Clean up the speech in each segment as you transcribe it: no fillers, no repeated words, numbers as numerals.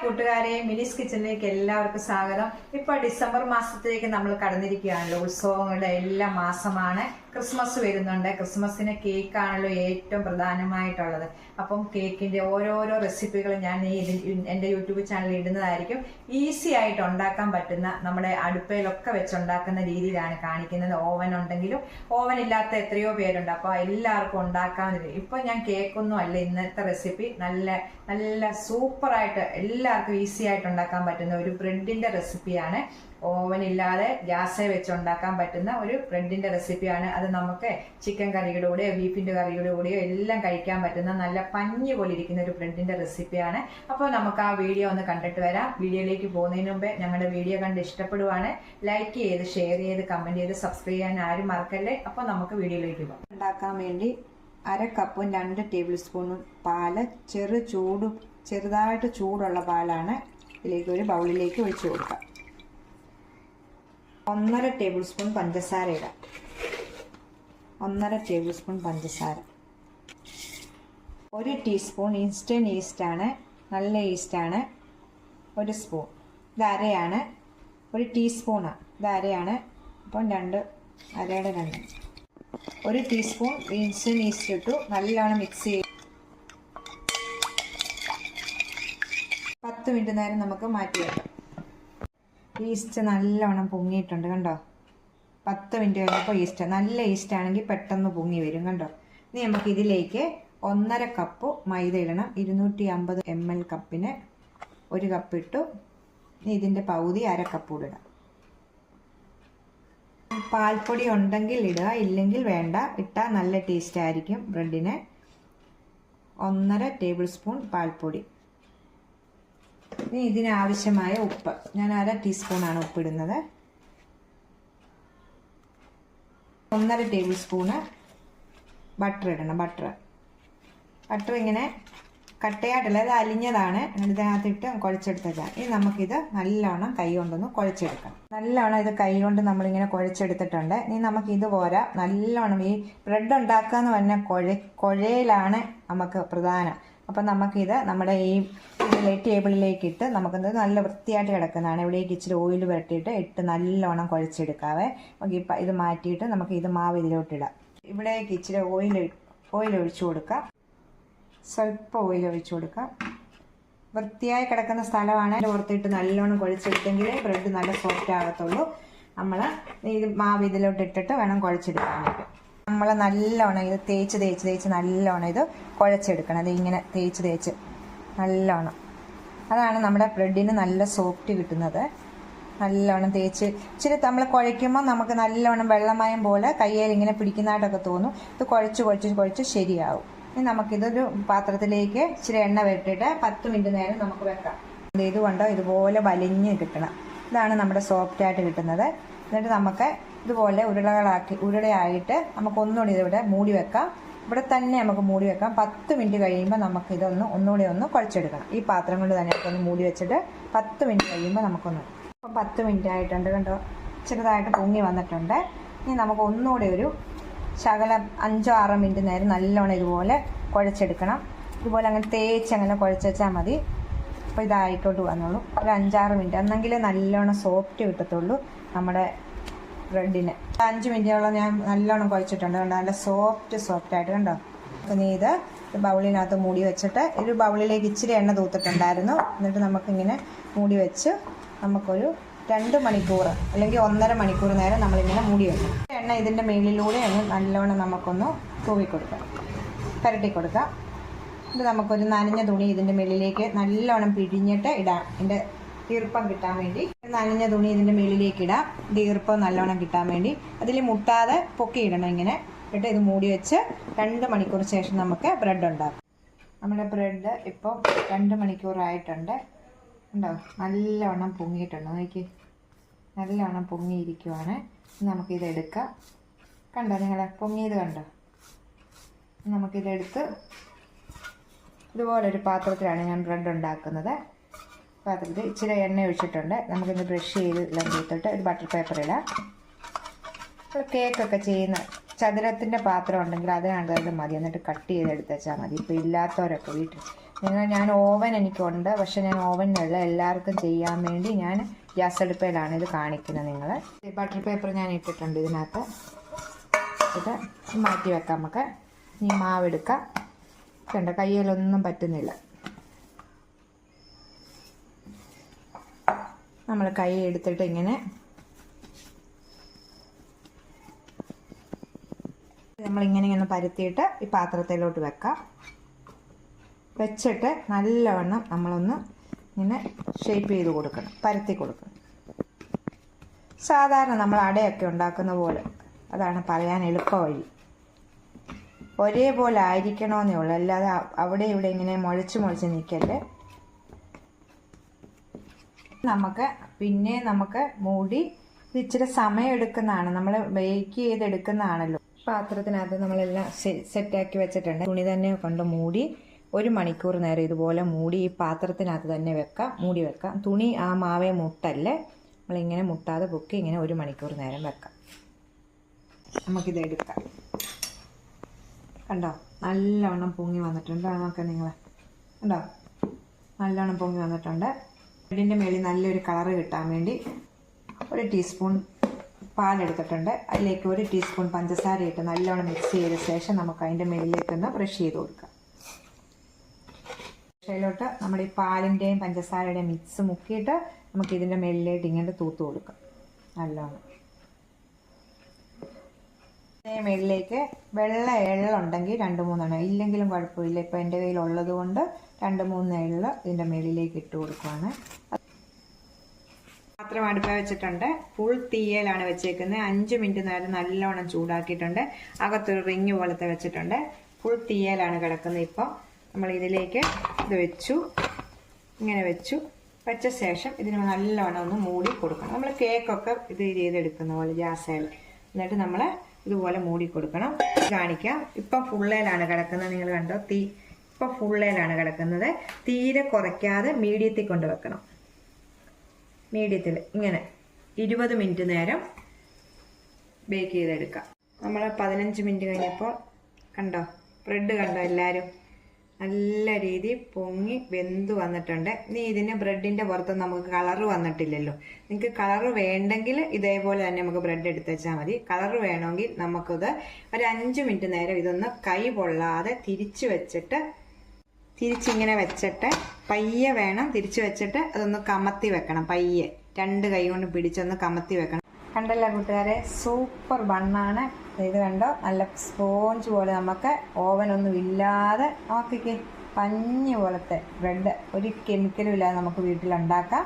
കൂട്ടുകാരെ, മിനിസ് കിച്ചണിലേക്ക് എല്ലാവർക്കും സ്വാഗതം. ഇപ്പൊ ഡിസംബർ മാസത്തിലേക്ക് നമ്മൾ കടന്നിരിക്കുകയാണല്ലോ. ഉത്സവങ്ങളുടെ എല്ലാ മാസമാണ്. ക്രിസ്മസ് വരുന്നുണ്ട്. ക്രിസ്മസിന് കേക്കാണല്ലോ ഏറ്റവും പ്രധാനമായിട്ടുള്ളത്. അപ്പം കേക്കിന്റെ ഓരോരോ റെസിപ്പികൾ ഞാൻ എന്റെ യൂട്യൂബ് ചാനലിൽ ഇടുന്നതായിരിക്കും. ഈസി ആയിട്ട് ഉണ്ടാക്കാൻ പറ്റുന്ന, നമ്മുടെ അടുപ്പയിലൊക്കെ വെച്ചുണ്ടാക്കുന്ന രീതിയിലാണ് കാണിക്കുന്നത്. ഓവൻ ഉണ്ടെങ്കിലും ഓവൻ ഇല്ലാത്ത എത്രയോ പേരുണ്ട്. അപ്പൊ എല്ലാവർക്കും ഉണ്ടാക്കാവുന്ന. ഇപ്പൊ ഞാൻ കേക്കൊന്നും അല്ല ഇന്നത്തെ റെസിപ്പി. നല്ല സൂപ്പറായിട്ട് എല്ലാവർക്കും ഈസി ആയിട്ട് ഉണ്ടാക്കാൻ പറ്റുന്ന ഒരു ബ്രെഡിന്റെ റെസിപ്പിയാണ്. ഓവൻ ഇല്ലാതെ ഗ്യാസേ വെച്ച് ഉണ്ടാക്കാൻ പറ്റുന്ന ഒരു ബ്രെഡിന്റെ റെസിപ്പിയാണ്. അത് നമുക്ക് ചിക്കൻ കറിയുടെ കൂടെയോ ബീഫിന്റെ കറിയുടെ കൂടെയോ എല്ലാം കഴിക്കാൻ പറ്റുന്ന നല്ല പഞ്ഞി പോലെ ഇരിക്കുന്ന ഒരു ബ്രെഡിന്റെ റെസിപ്പിയാണ്. അപ്പോൾ നമുക്ക് ആ വീഡിയോ ഒന്ന് കണ്ടിട്ട് വരാം. വീഡിയോയിലേക്ക് പോകുന്നതിന് മുമ്പേ ഞങ്ങളുടെ വീഡിയോ കണ്ട് ഇഷ്ടപ്പെടുവാണ് ലൈക്ക് ചെയ്ത്, ഷെയർ ചെയ്ത്, കമന്റ് ചെയ്ത്, സബ്സ്ക്രൈബ് ചെയ്യാൻ ആരും മറക്കല്ലേ. അപ്പോൾ നമുക്ക് വീഡിയോയിലേക്ക് പോകാം. ഉണ്ടാക്കാൻ വേണ്ടി 1/2 കപ്പും 2 ടേബിൾ സ്പൂണും പാല്, ചെറുതായിട്ട് ചൂടുള്ള പാലാണ് ഇതിലേക്ക് ഒരു ബൗളിലേക്ക് ഒഴിച്ചു കൊടുക്കാം. 1/2 ടേബിൾ സ്പൂൺ പഞ്ചസാര ഇടാം. 1/2 ടേബിൾ സ്പൂൺ പഞ്ചസാര. 1 ടീസ്പൂൺ ഇൻസ്റ്റന്റ് ഈസ്റ്റാണ്, നല്ല ഈസ്റ്റാണ്. 1 സ്പൂൺ. ഇത് അരയാണ്. 1 ടീസ്പൂണാണ്. ഇത് അരയാണ്. അപ്പം 2 1 ടീസ്പൂൺ ഇൻസ്റ്റന്റ് ഈസ്റ്റ് ഇട്ടു. നല്ലോണം മിക്സ് ചെയ്യും. 10 മിനിറ്റ് നേരം നമുക്ക് മാറ്റി വെക്കാം. ഈസ്റ്റ് നല്ലോണം പൊങ്ങിയിട്ടുണ്ട് കണ്ടോ. 10 മിനിറ്റ് കഴിഞ്ഞപ്പോൾ ഈസ്റ്റ്, നല്ല ഈസ്റ്റ് ആണെങ്കിൽ പെട്ടെന്ന് പൊങ്ങി വരും കണ്ടോ. ഇനി നമുക്ക് ഇതിലേക്ക് 1/2 കപ്പ് മൈദ ഇടണം. 250 ml കപ്പിന് 1 കപ്പ് ഇട്ടു. ഇനി ഇതിൻ്റെ പകുതി 1/2 കപ്പ് കൂടെ ഇടാം. പാൽപ്പൊടി ഉണ്ടെങ്കിൽ ഇടുക, ഇല്ലെങ്കിൽ വേണ്ട. ഇട്ടാൽ നല്ല ടേസ്റ്റ് ആയിരിക്കും ബ്രെഡിന്. 1/2 ടേബിൾ സ്പൂൺ പാൽപ്പൊടി. ഇനി ഇതിനാവശ്യമായ ഉപ്പ്. ഞാൻ 1/2 ടീസ്പൂണാണ് ഉപ്പിടുന്നത്. 1/2 ടേബിൾ സ്പൂണ് ബട്ടർ ഇടണം. ബട്ടർ ഇങ്ങനെ കട്ടയായിട്ടല്ല, ഇത് അലിഞ്ഞതാണ്. ഇതിനകത്തിട്ട് കുഴച്ചെടുത്തതാണ്. ഇനി നമുക്കിത് നല്ലോണം കൈ കൊണ്ടൊന്ന് കുഴച്ചെടുക്കണം. നല്ലോണം ഇത് കൈ കൊണ്ട് നമ്മളിങ്ങനെ കുഴച്ചെടുത്തിട്ടുണ്ട്. ഇനി നമുക്കിത് പോരാ. നല്ലോണം ഈ ബ്രെഡ് ഉണ്ടാക്കുക എന്ന് പറഞ്ഞാൽ കുഴയിലാണ് നമുക്ക് പ്രധാനം. അപ്പം നമുക്കിത് നമ്മുടെ ഈ ടേബിളിലേക്ക് ഇട്ട് നമുക്കിത് നല്ല വൃത്തിയായിട്ട് കിടക്കുന്നതാണ്. ഇവിടേക്ക് ഇച്ചിരി ഓയിൽ പുരട്ടിയിട്ട് ഇട്ട് നല്ലോണം കുഴച്ചെടുക്കാവേ. നമുക്ക് ഇത് മാറ്റിയിട്ട് നമുക്ക് ഇത് മാവ് ഇതിലോട്ടിടാം. ഇവിടേക്ക് ഇച്ചിരി ഓയിൽ ഒഴിച്ചു കൊടുക്കാം. സ്വല്പം ഓയിൽ ഒഴിച്ചു കൊടുക്കാം. വൃത്തിയായി കിടക്കുന്ന സ്ഥലമാണ്. പുറത്തിട്ട് നല്ലോണം കുഴച്ചെടുത്തെങ്കിലേ ബ്രെഡ് നല്ല സോഫ്റ്റ് ആകത്തുള്ളൂ. നമ്മൾ ഇത് മാവ് ഇതിലോട്ട് ഇട്ടിട്ട് വേണം കുഴച്ചെടുക്കാൻ വേണ്ടി. നമ്മൾ നല്ലോണം ഇത് തേച്ച് നല്ലോണം ഇത് കുഴച്ചെടുക്കണം. അത് ഇങ്ങനെ തേച്ച് നല്ലോണം. അതാണ് നമ്മുടെ ബ്രെഡിന് നല്ല സോഫ്റ്റ് കിട്ടുന്നത്. നല്ലോണം തേച്ച് ഇച്ചിരി നമ്മൾ കുഴയ്ക്കുമ്പോൾ നമുക്ക് നല്ലോണം വെള്ളമയം പോലെ കയ്യിൽ ഇങ്ങനെ പിടിക്കുന്നതായിട്ടൊക്കെ തോന്നും. ഇത് കുഴച്ച് ശരിയാവും. ഇനി നമുക്കിതൊരു പാത്രത്തിലേക്ക് ഇച്ചിരി എണ്ണ വരട്ടിയിട്ട് 10 മിനിറ്റ് നേരം നമുക്ക് വെക്കാം. ഇത് കൊണ്ടോ ഇതുപോലെ വലിഞ്ഞ് കിട്ടണം. ഇതാണ് നമ്മുടെ സോഫ്റ്റായിട്ട് കിട്ടുന്നത്. എന്നിട്ട് നമുക്ക് ഇതുപോലെ ഉരുളയായിട്ട് നമുക്ക് ഒന്നുകൂടി ഇതിവിടെ മൂടി വെക്കാം. ഇവിടെ തന്നെ നമുക്ക് മൂടി വെക്കാം. 10 മിനിറ്റ് കഴിയുമ്പോൾ നമുക്ക് ഒന്നുകൂടി കുഴച്ചെടുക്കണം. ഈ പാത്രം കൊണ്ട് തന്നെ ഒന്ന് മൂടി വെച്ചിട്ട് 10 മിനിറ്റ് കഴിയുമ്പോൾ നമുക്കൊന്ന്. അപ്പം 10 മിനിറ്റ് ആയിട്ടുണ്ട് കണ്ടോ. ചെറുതായിട്ട് പൊങ്ങി വന്നിട്ടുണ്ട്. ഇനി നമുക്ക് ഒന്നുകൂടി ഒരു ശകലം 5-6 മിനിറ്റ് നേരം നല്ലോണം ഇതുപോലെ കുഴച്ചെടുക്കണം. ഇതുപോലെ അങ്ങനെ അങ്ങനെ കുഴച്ച് വെച്ചാൽ മതി. അപ്പോൾ ഇതായിക്കോട്ട് വന്നോളൂ. ഒരു 5-6 മിനിറ്റ് എന്നെങ്കിലേ നല്ലോണം സോഫ്റ്റ് കിട്ടത്തുള്ളൂ നമ്മുടെ ബ്രെഡിന്. 5 മിനിറ്റോളം ഞാൻ നല്ലോണം കുഴച്ചിട്ടുണ്ട് കണ്ടോ. നല്ല സോഫ്റ്റായിട്ട് കണ്ടോ. ഇനി ഇത് ബൗളിനകത്ത് മൂടി വെച്ചിട്ട് ഒരു ബൗളിലേക്ക് ഇച്ചിരി എണ്ണ തൂത്തിട്ടുണ്ടായിരുന്നു. എന്നിട്ട് നമുക്കിങ്ങനെ മൂടി വെച്ച് നമുക്കൊരു 2 മണിക്കൂർ അല്ലെങ്കിൽ 1.5 മണിക്കൂർ നേരം നമ്മളിങ്ങനെ മൂടി വെക്കും. എണ്ണ ഇതിൻ്റെ മേളിലൂടെ നല്ലോണം നമുക്കൊന്ന് പുരട്ടി കൊടുക്കാം. ഇത് നമുക്കൊരു നനഞ്ഞ തുണി ഇതിൻ്റെ മേളിലേക്ക് നല്ലോണം പിഴിഞ്ഞിട്ട് ഇടാം. ഇതിൻ്റെ ഈർപ്പം കിട്ടാൻ വേണ്ടി നനഞ്ഞ തുണി ഇതിൻ്റെ മേളിലേക്ക് ഇടാം. ഇത് ഈർപ്പം നല്ലോണം കിട്ടാൻ വേണ്ടി അതിൽ മുട്ടാതെ പൊക്കിയിടണം. ഇങ്ങനെ ഇട്ട് ഇത് മൂടി വെച്ച് 2 മണിക്കൂർ ശേഷം നമുക്ക് ബ്രെഡ് ഉണ്ടാക്കാം. നമ്മുടെ ബ്രെഡ് ഇപ്പോൾ 2 മണിക്കൂറായിട്ടുണ്ട്. ഉണ്ടോ, നല്ലവണ്ണം പൊങ്ങിയിട്ടുണ്ട്. നോക്കി, നല്ലവണ്ണം പൊങ്ങിയിരിക്കുവാണ്. നമുക്കിതെടുക്കാം. കണ്ടോ നിങ്ങൾ, പൊങ്ങിയത് കണ്ടോ. നമുക്കിതെടുത്ത് ഇതുപോലൊരു പാത്രത്തിലാണ് ഞാൻ ബ്രെഡ് ഉണ്ടാക്കുന്നത്. പാത്രത്തിൽ ഇച്ചിരി എണ്ണ ഒഴിച്ചിട്ടുണ്ട്. നമുക്കിത് ബ്രഷ് ചെയ്ത് എല്ലാം ചെയ്തിട്ട് ഒരു ബട്ടർ പേപ്പർ ഇടാം. കേക്കൊക്കെ ചെയ്യുന്ന ചതുരത്തിൻ്റെ പാത്രം ഉണ്ടെങ്കിൽ അതിനകത്ത് മതി. എന്നിട്ട് കട്ട് ചെയ്തെടുത്ത് വെച്ചാൽ മതി. ഇപ്പോൾ ഇല്ലാത്തവരൊക്കെ വീട്ടിൽ ഞാൻ ഓവൻ എനിക്കുണ്ട്, പക്ഷെ ഞാൻ ഓവനിലുള്ള എല്ലാവർക്കും ചെയ്യാൻ വേണ്ടി ഞാൻ ഗ്യാസ് അടുപ്പയിലാണ് ഇത് കാണിക്കുന്നത്. നിങ്ങൾ ബട്ടർ പേപ്പർ ഞാൻ ഇട്ടിട്ടുണ്ട് ഇതിനകത്ത്. ഇത് മാറ്റി വെക്കാം നമുക്ക്. ഈ മാവെടുക്കാം. കണ്ട കയ്യിലൊന്നും പറ്റുന്നില്ല. നമ്മൾ കൈ എടുത്തിട്ട് ഇങ്ങനെ നമ്മളിങ്ങനെ പരത്തിയിട്ട് ഈ പാത്രത്തിലോട്ട് വെക്കാം. വെച്ചിട്ട് നല്ലവണ്ണം നമ്മളൊന്ന് ഇങ്ങനെ ഷേപ്പ് ചെയ്ത് കൊടുക്കണം, പരത്തി കൊടുക്കണം. സാധാരണ നമ്മൾ അടയൊക്കെ ഉണ്ടാക്കുന്ന പോലെ. അതാണ് പറയാൻ എളുപ്പ വഴി. ഒരേപോലെ ആയിരിക്കണമെന്നേ ഉള്ളൂ, അല്ലാതെ അവിടെ ഇവിടെ ഇങ്ങനെ മുഴച്ച് നിൽക്കല്ലേ. നമുക്ക് മൂടി ഇച്ചിരി സമയം എടുക്കുന്നതാണ്, നമ്മൾ ബേക്ക് ചെയ്തെടുക്കുന്നതാണല്ലോ. പാത്രത്തിനകത്ത് നമ്മളെല്ലാം സെറ്റാക്കി വെച്ചിട്ടുണ്ട്. തുണി തന്നെ കൊണ്ട് മൂടി 1 മണിക്കൂർ നേരം ഇതുപോലെ മൂടി ഈ പാത്രത്തിനകത്ത് തന്നെ മൂടി വെക്കാം. തുണി ആ മാവേ മുട്ടല്ലേ, നമ്മളിങ്ങനെ മുട്ടാതെ പൊക്കി ഇങ്ങനെ 1 മണിക്കൂർ നേരം വെക്കാം. നമുക്കിത് എടുക്കാം. കണ്ടോ നല്ലവണ്ണം പൊങ്ങി വന്നിട്ടുണ്ട്. നമുക്ക് നിങ്ങൾ കണ്ടോ നല്ലവണ്ണം പൊങ്ങി വന്നിട്ടുണ്ട്. ബ്രെഡിൻ്റെ മേളിൽ നല്ലൊരു കളറ് കിട്ടാൻ വേണ്ടി 1 ടീസ്പൂൺ പാലെടുത്തിട്ടുണ്ട്. അതിലേക്ക് 1 ടീസ്പൂൺ പഞ്ചസാര ഇട്ട് നല്ലവണ്ണം മിക്സ് ചെയ്ത ശേഷം നമുക്ക് അതിൻ്റെ മേളിലേക്കൊന്ന് ബ്രഷ് ചെയ്ത് കൊടുക്കാം. ബ്രഷിലോട്ട് നമ്മുടെ ഈ പാലിൻ്റെയും പഞ്ചസാരയുടെയും മിക്സ് മുക്കിയിട്ട് നമുക്ക് ഇതിൻ്റെ മേളിലേക്ക് ഇങ്ങനെ തൂത്ത് കൊടുക്കാം നല്ലോണം. ഇതിൻ്റെ മേളിലേക്ക് വെള്ള എള്ളുണ്ടെങ്കിൽ 2-3 എണ്ണം, ഇല്ലെങ്കിലും കുഴപ്പമില്ല. ഇപ്പോൾ എൻ്റെ കയ്യിലുള്ളത് കൊണ്ട് 2-3 എള്ള് ഇതിൻ്റെ മേളിലേക്ക് ഇട്ട് കൊടുക്കുകയാണ്. പാത്രം അടുപ്പ വെച്ചിട്ടുണ്ട്. ഫുൾ തീയലാണ് വെച്ചേക്കുന്നത്. 5 മിനിറ്റ് നേരം നല്ലോണം ചൂടാക്കിയിട്ടുണ്ട്. അകത്തൊരു റിങ് പോലത്തെ വെച്ചിട്ടുണ്ട്. ഫുൾ തീയലാണ് കിടക്കുന്നത്. ഇപ്പം നമ്മൾ ഇതിലേക്ക് ഇത് ഇങ്ങനെ വെച്ച ശേഷം ഇതിന് നല്ലോണം ഒന്ന് മൂടി കൊടുക്കണം. നമ്മൾ കേക്കൊക്കെ ഇത് ചെയ്തെടുക്കുന്ന പോലെ ഗ്യാസേൽ. എന്നിട്ട് നമ്മൾ ഇതുപോലെ മൂടി കൊടുക്കണം. കാണിക്കാം. ഇപ്പം ഫുള്ളേലാണ് കിടക്കുന്നത്. നിങ്ങൾ കണ്ടോ, ഇപ്പം ഫുള്ളേലാണ് കിടക്കുന്നത്. തീരെ കുറയ്ക്കാതെ മീഡിയത്തിൽ കൊണ്ട് വെക്കണം. മീഡിയത്തിൽ ഇങ്ങനെ 20 മിനിറ്റ് നേരം ബേക്ക് ചെയ്തെടുക്കാം. നമ്മൾ 15 മിനിറ്റ് കഴിഞ്ഞപ്പോൾ കണ്ടോ ബ്രെഡ് കണ്ടോ എല്ലാവരും നല്ല രീതിയിൽ പൊങ്ങി വെന്ത് വന്നിട്ടുണ്ട്. ഇനി ഇതിന് ബ്രെഡിൻ്റെ പുറത്ത് നമുക്ക് കളറ് വന്നിട്ടില്ലല്ലോ. നിങ്ങൾക്ക് കളറ് വേണ്ടെങ്കിൽ ഇതേപോലെ തന്നെ നമുക്ക് ബ്രെഡ് എടുത്ത് വെച്ചാൽ മതി. കളറ് വേണമെങ്കിൽ നമുക്കിത് ഒരു 5 മിനിറ്റ് നേരം ഇതൊന്ന് കൈ പൊള്ളാതെ തിരിച്ചിങ്ങനെ വെച്ചിട്ട് പയ്യെ വേണം തിരിച്ചു വെച്ചിട്ട് അതൊന്ന് കമത്തി വെക്കണം. പയ്യെ 2 കൈ കൊണ്ട് പിടിച്ചൊന്ന് കമത്തി വെക്കണം. കണ്ടല്ലോ കൂട്ടുകാരെ, സൂപ്പർ ബണ്ണാണ്. ഇത് കണ്ടോ നല്ല സ്പോഞ്ച് പോലെ, നമുക്ക് ഓവനൊന്നും ഇല്ലാതെ നോക്കിക്കേ പഞ്ഞി പോലത്തെ ബ്രെഡ്, ഒരു കെമിക്കലും ഇല്ലാതെ നമുക്ക് വീട്ടിലുണ്ടാക്കാം.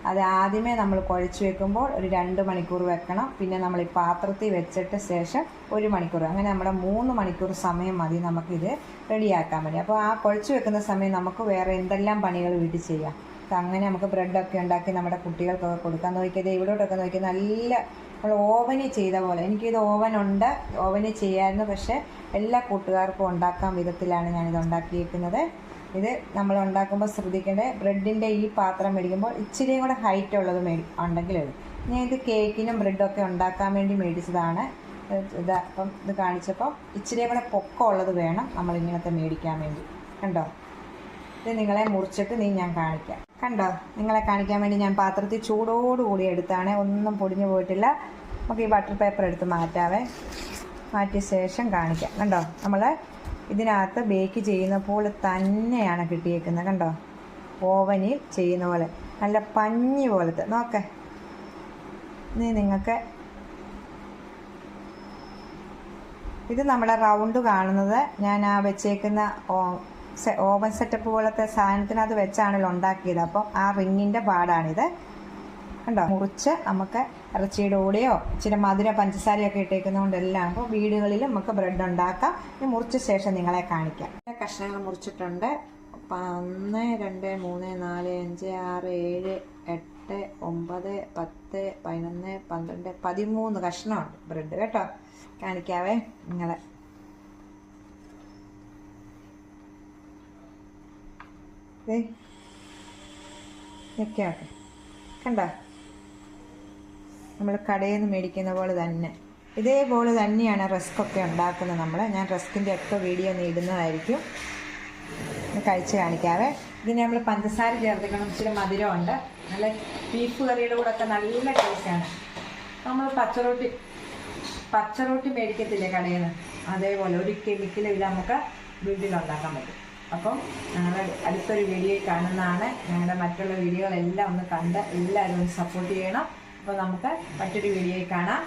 അത് ആദ്യമേ നമ്മൾ കുഴച്ച് വെക്കുമ്പോൾ ഒരു 2 മണിക്കൂർ വെക്കണം. പിന്നെ നമ്മൾ ഈ പാത്രത്തിൽ വെച്ചിട്ട് ശേഷം 1 മണിക്കൂർ, അങ്ങനെ നമ്മുടെ 3 മണിക്കൂർ സമയം മതി നമുക്കിത് റെഡിയാക്കാൻ വേണ്ടി. അപ്പോൾ ആ കുഴച്ച് വെക്കുന്ന സമയം നമുക്ക് വേറെ എന്തെല്ലാം പണികൾ വീട്ടിൽ ചെയ്യാം. അങ്ങനെ നമുക്ക് ബ്രെഡൊക്കെ ഉണ്ടാക്കി നമ്മുടെ കുട്ടികൾക്കൊക്കെ കൊടുക്കാൻ. നോക്കിയത് ഇവിടോട്ടൊക്കെ നോക്കി നല്ല നമ്മൾ ഓവനിൽ ചെയ്ത പോലെ. എനിക്കിത് ഓവനുണ്ട്, ഓവനിൽ ചെയ്യാമായിരുന്നു. പക്ഷേ എല്ലാ കൂട്ടുകാർക്കും ഉണ്ടാക്കാൻ വിധത്തിലാണ് ഞാനിത് ഉണ്ടാക്കിയിരിക്കുന്നത്. ഇത് നമ്മൾ ഉണ്ടാക്കുമ്പോൾ ശ്രദ്ധിക്കേണ്ടത്, ബ്രെഡിൻ്റെ ഈ പാത്രം മേടിക്കുമ്പോൾ ഇച്ചിരിയും കൂടെ ഹൈറ്റ് ഉള്ളത് ഉണ്ടെങ്കിൽ ഞാൻ ഇത് കേക്കിനും ബ്രെഡൊക്കെ ഉണ്ടാക്കാൻ വേണ്ടി മേടിച്ചതാണ്. അപ്പം ഇത് കാണിച്ചപ്പോൾ ഇച്ചിരിയും കൂടെ പൊക്കമുള്ളത് വേണം നമ്മളിങ്ങനത്തെ മേടിക്കാൻ വേണ്ടി. കണ്ടോ, ഇത് നിങ്ങളെ മുറിച്ചിട്ട് ഞാൻ കാണിക്കാം. കണ്ടോ, നിങ്ങളെ കാണിക്കാൻ വേണ്ടി ഞാൻ പാത്രത്തിൽ ചൂടോടുകൂടി എടുത്താണ്, ഒന്നും പൊടിഞ്ഞു പോയിട്ടില്ല. നമുക്ക് ഈ ബട്ടർ പേപ്പർ എടുത്ത് മാറ്റിയ ശേഷം കാണിക്കാം. കണ്ടോ, നമ്മൾ ഇതിനകത്ത് ബേക്ക് ചെയ്യുന്ന പോലെ തന്നെയാണ് കിട്ടിയേക്കുന്നത്. കണ്ടോ, ഓവനിൽ ചെയ്യുന്ന പോലെ നല്ല പഞ്ഞി പോലത്തെ. നോക്കേ, നിങ്ങൾക്ക് ഇത് നമ്മുടെ റൗണ്ട് കാണുന്നത് ഞാൻ ആ വെച്ചേക്കുന്ന ഓവൻ സെറ്റപ്പ് പോലത്തെ സാധനത്തിനകത്ത് വെച്ചാണല്ലോ ഉണ്ടാക്കിയത്. അപ്പം ആ റിങ്ങിൻ്റെ പാടാണിത്. കണ്ടോ, മുറിച്ച് നമുക്ക് ഇറച്ചിയുടെ കൂടെയോ ഇച്ചിരി മധുര പഞ്ചസാരയൊക്കെ ഇട്ടേക്കുന്നതുകൊണ്ട് എല്ലാം അപ്പോൾ വീടുകളിൽ നമുക്ക് ബ്രെഡ് ഉണ്ടാക്കാം. ഇനി മുറിച്ച ശേഷം നിങ്ങളെ കാണിക്കാം. കഷ്ണങ്ങൾ മുറിച്ചിട്ടുണ്ട്. 1 2 3 4 5 6 7 8 9 10 11 12 13 കഷ്ണമുണ്ട് ബ്രെഡ് കേട്ടോ. കാണിക്കാവേ നിങ്ങളെ. ഓക്കെ കണ്ടോ, നമ്മൾ കടയിൽ നിന്ന് മേടിക്കുന്ന പോലെ തന്നെ ഇതേപോലെ തന്നെയാണ് റസ്കൊക്കെ ഉണ്ടാക്കുന്നത് നമ്മൾ. ഞാൻ റസ്കിൻ്റെ ഒക്കെ വീഡിയോ ഇടുന്നതായിരിക്കും. ഇത് കഴിച്ച് കാണിക്കാവേ. ഇതിന് നമ്മൾ പഞ്ചസാര ചേർത്തിക്കണം, ഇച്ചിരി മധുരമുണ്ട്. നല്ല ബീഫ് കറിയുടെ കൂടെ ഒക്കെ നല്ല ടേസ്റ്റാണ്. നമ്മൾ പച്ചറോട്ടി മേടിക്കത്തില്ലേ കടയിൽ നിന്ന്, അതേപോലെ ഒരു കെമിക്കലും ഇല്ല, നമുക്ക് വീട്ടിലുണ്ടാക്കാൻ പറ്റും. അപ്പം ഞങ്ങളുടെ അടുത്തൊരു വീഡിയോയിൽ കാണുന്നതാണ്. ഞങ്ങളുടെ മറ്റുള്ള വീഡിയോകളെല്ലാം ഒന്ന് കണ്ട് എല്ലാവരും ഒന്ന് സപ്പോർട്ട് ചെയ്യണം. അപ്പോൾ നമുക്ക് മറ്റൊരു വീഡിയോയിൽ കാണാം.